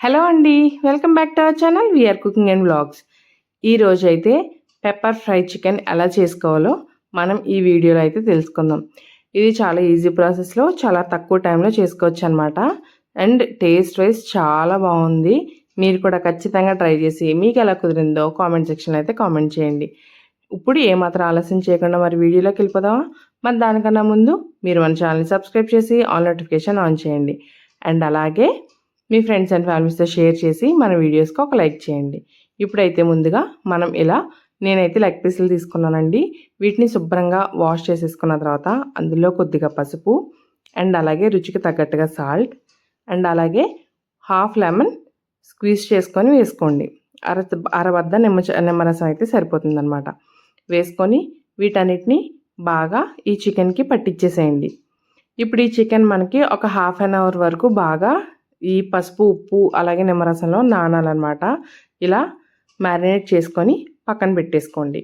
Hello అండి, welcome back to our channel V R cooking and vlogs. ఈరోజు అయితే pepper fry chicken ఎలా చేసుకోవాలో మనం ఈ వీడియోలో అయితే తెలుసుకుందాం. ఇది చాలా ఈజీ ప్రాసెస్లో చాలా తక్కువ టైంలో చేసుకోవచ్చు అనమాట. అండ్ టేస్ట్ వైజ్ చాలా బాగుంది. మీరు కూడా ఖచ్చితంగా ట్రై చేసి మీకు ఎలా కుదిరిందో కామెంట్ సెక్షన్లో అయితే కామెంట్ చేయండి. ఇప్పుడు ఏమాత్రం ఆలస్యం చేయకుండా మరి వీడియోలోకి వెళ్ళిపోదామా? మరి దానికన్నా ముందు మీరు మన ఛానల్ని సబ్స్క్రైబ్ చేసి ఆల్ నోటిఫికేషన్ ఆన్ చేయండి. అండ్ అలాగే మీ ఫ్రెండ్స్ అండ్ ఫ్యామిలీస్తో షేర్ చేసి మన వీడియోస్కి ఒక లైక్ చేయండి. ఇప్పుడైతే ముందుగా మనం నేనైతే లెగ్ పీసులు తీసుకున్నానండి. వీటిని శుభ్రంగా వాష్ చేసేసుకున్న తర్వాత అందులో కొద్దిగా పసుపు అండ్ అలాగే రుచికి తగ్గట్టుగా సాల్ట్ అండ్ అలాగే హాఫ్ లెమన్ స్క్వీజ్ చేసుకొని వేసుకోండి. అరబద్ద నిమ్మరసం అయితే సరిపోతుందన్నమాట. వేసుకొని వీటన్నిటిని బాగా ఈ చికెన్కి పట్టించేసేయండి. ఇప్పుడు ఈ చికెన్ మనకి ఒక హాఫ్ అన్ అవర్ వరకు బాగా ఈ పసుపు ఉప్పు అలాగే నిమ్మరసంలో నానాలన్నమాట. ఇలా మ్యారినేట్ చేసుకొని పక్కన పెట్టేసుకోండి.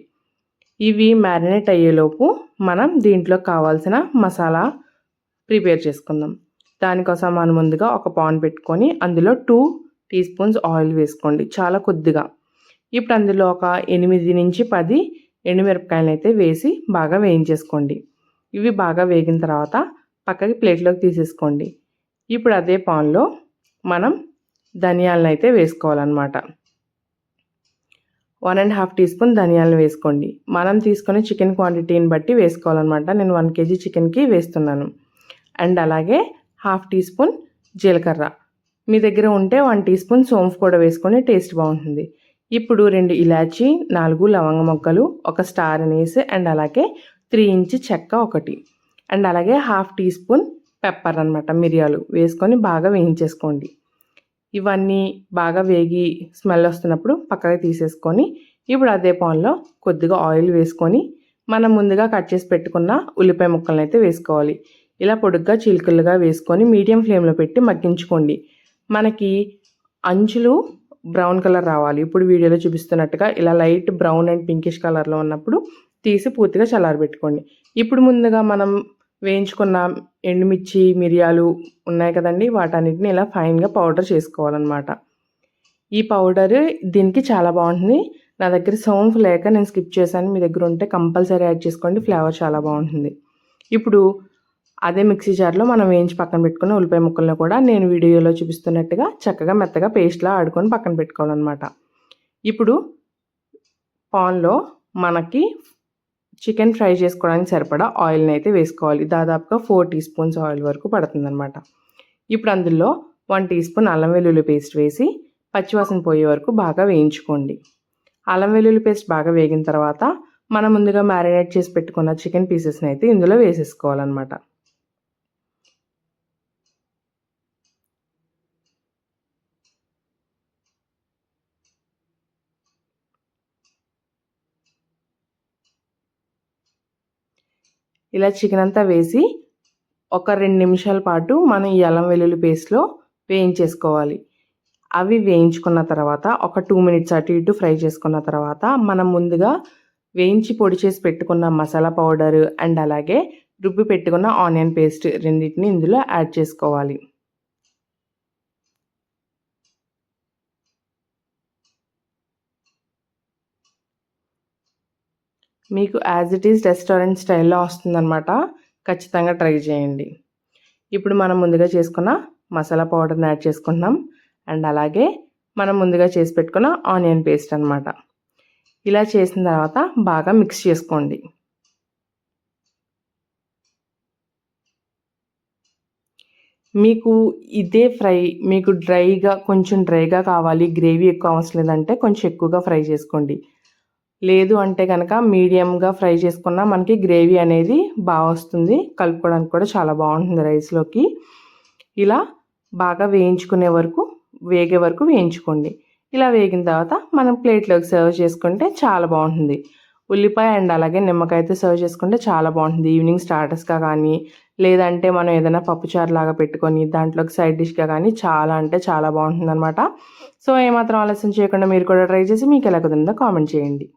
ఇవి మ్యారినేట్ అయ్యేలోపు మనం దీంట్లో కావాల్సిన మసాలా ప్రిపేర్ చేసుకుందాం. దానికోసం మనం ముందుగా ఒక పాన్ పెట్టుకొని అందులో 2 టీ స్పూన్స్ ఆయిల్ వేసుకోండి, చాలా కొద్దిగా. ఇప్పుడు అందులో ఒక 8 నుంచి 10 ఎండుమిరపకాయలు అయితే వేసి బాగా వేయించేసుకోండి. ఇవి బాగా వేగిన తర్వాత పక్కకి ప్లేట్లోకి తీసేసుకోండి. ఇప్పుడు అదే పాన్లో మనం ధనియాలను అయితే వేసుకోవాలన్నమాట. 1.5 టీ స్పూన్ ధనియాలను వేసుకోండి. మనం తీసుకునే చికెన్ క్వాంటిటీని బట్టి వేసుకోవాలన్నమాట. నేను 1 కేజీ చికెన్కి వేస్తున్నాను. అండ్ అలాగే హాఫ్ టీ స్పూన్ జీలకర్ర, మీ దగ్గర ఉంటే 1 టీ స్పూన్ సోంఫ్ కూడా వేసుకొని టేస్ట్ బాగుంటుంది. ఇప్పుడు 2 ఇలాచీ, 4 లవంగ మొగ్గలు, ఒక స్టార్ అనీస్ అండ్ అలాగే 3 ఇంచ్ చెక్క ఒకటి అండ్ అలాగే హాఫ్ టీ స్పూన్ పెప్పర్ అనమాట, మిరియాలు వేసుకొని బాగా వేయించేసుకోండి. ఇవన్నీ బాగా వేగి స్మెల్ వస్తున్నప్పుడు పక్కకి తీసేసుకొని ఇప్పుడు అదే పాన్లో కొద్దిగా ఆయిల్ వేసుకొని మనం ముందుగా కట్ చేసి పెట్టుకున్న ఉల్లిపాయ ముక్కలను అయితే వేసుకోవాలి. ఇలా పొడుగ్గా చిలుకలుగా వేసుకొని మీడియం ఫ్లేమ్లో పెట్టి మగ్గించుకోండి. మనకి అంచులు బ్రౌన్ కలర్ రావాలి. ఇప్పుడు వీడియోలో చూపిస్తున్నట్టుగా ఇలా లైట్ బ్రౌన్ అండ్ పింకిష్ కలర్లో ఉన్నప్పుడు తీసి పూర్తిగా చల్లారబెట్టుకోండి. ఇప్పుడు ముందుగా మనం వేయించుకున్న ఎండుమిర్చి, మిరియాలు ఉన్నాయి కదండి, వాటన్నిటిని ఇలా ఫైన్గా పౌడర్ చేసుకోవాలన్నమాట. ఈ పౌడర్ దీనికి చాలా బాగుంటుంది. నా దగ్గర సోంఫ్ లేక నేను స్కిప్ చేశాను. మీ దగ్గర ఉంటే కంపల్సరీ యాడ్ చేసుకోండి, ఫ్లేవర్ చాలా బాగుంటుంది. ఇప్పుడు అదే మిక్సీ జార్లో మనం వేయించి పక్కన పెట్టుకున్న ఉల్లిపాయ ముక్కలను కూడా నేను వీడియోలో చూపిస్తున్నట్టుగా చక్కగా మెత్తగా పేస్ట్లా ఆడుకొని పక్కన పెట్టుకోవాలన్నమాట. ఇప్పుడు పాన్లో మనకి చికెన్ ఫ్రై చేసుకోవడానికి సరిపడా ఆయిల్ని అయితే వేసుకోవాలి. దాదాపుగా 4 టీ స్పూన్స్ ఆయిల్ వరకు పడుతుందన్నమాట. ఇప్పుడు అందులో 1 టీ స్పూన్ అల్లం వెల్లుల్లి పేస్ట్ వేసి పచ్చివాసన పోయే వరకు బాగా వేయించుకోండి. అల్లం వెల్లుల్లి పేస్ట్ బాగా వేగిన తర్వాత మనం ముందుగా మ్యారినేట్ చేసి పెట్టుకున్న చికెన్ పీసెస్ని అయితే ఇందులో వేసేసుకోవాలన్నమాట. ఇలా చికెన్ అంతా వేసి ఒక 2 నిమిషాల పాటు మనం ఈ అల్లం వెల్లుల్లి పేస్ట్లో వేయించేసుకోవాలి. అవి వేయించుకున్న తర్వాత ఒక 2 మినిట్స్ అటు ఇటు ఫ్రై చేసుకున్న తర్వాత మనం ముందుగా వేయించి పొడి చేసి పెట్టుకున్న మసాలా పౌడర్ అండ్ అలాగే రుబ్బి పెట్టుకున్న ఆనియన్ పేస్ట్ రెండింటిని ఇందులో యాడ్ చేసుకోవాలి. మీకు యాజ్ ఇట్ ఈజ్ రెస్టారెంట్ స్టైల్లో వస్తుందన్నమాట. ఖచ్చితంగా ట్రై చేయండి. ఇప్పుడు మనం ముందుగా చేసుకున్న మసాలా పౌడర్ని యాడ్ చేసుకుంటున్నాం అండ్ అలాగే మనం ముందుగా చేసి పెట్టుకున్న ఆనియన్ పేస్ట్ అనమాట. ఇలా చేసిన తర్వాత బాగా మిక్స్ చేసుకోండి. మీకు ఇదే ఫ్రై మీకు కొంచెం డ్రైగా కావాలి, గ్రేవీ ఎక్కువ అవసరం లేదంటే కొంచెం ఎక్కువగా ఫ్రై చేసుకోండి. లేదు అంటే కనుక మీడియంగా ఫ్రై చేసుకున్నా మనకి గ్రేవీ అనేది బాగా వస్తుంది, కలుపుకోవడానికి కూడా చాలా బాగుంటుంది రైస్లోకి. ఇలా బాగా వేగే వరకు వేయించుకోండి. ఇలా వేగిన తర్వాత మనం ప్లేట్లోకి సర్వ్ చేసుకుంటే చాలా బాగుంటుంది. ఉల్లిపాయ అండ్ అలాగే నిమ్మకాయతో సర్వ్ చేసుకుంటే చాలా బాగుంటుంది. ఈవినింగ్ స్టార్టర్స్గా కానీ లేదంటే మనం ఏదైనా పప్పుచారు లాగా పెట్టుకొని దాంట్లోకి సైడ్ డిష్గా కానీ చాలా అంటే చాలా బాగుంటుంది అనమాట. సో ఏమాత్రం ఆలస్యం చేయకుండా మీరు కూడా ట్రై చేసి మీకు ఎలా కుదిరిందో కామెంట్ చేయండి.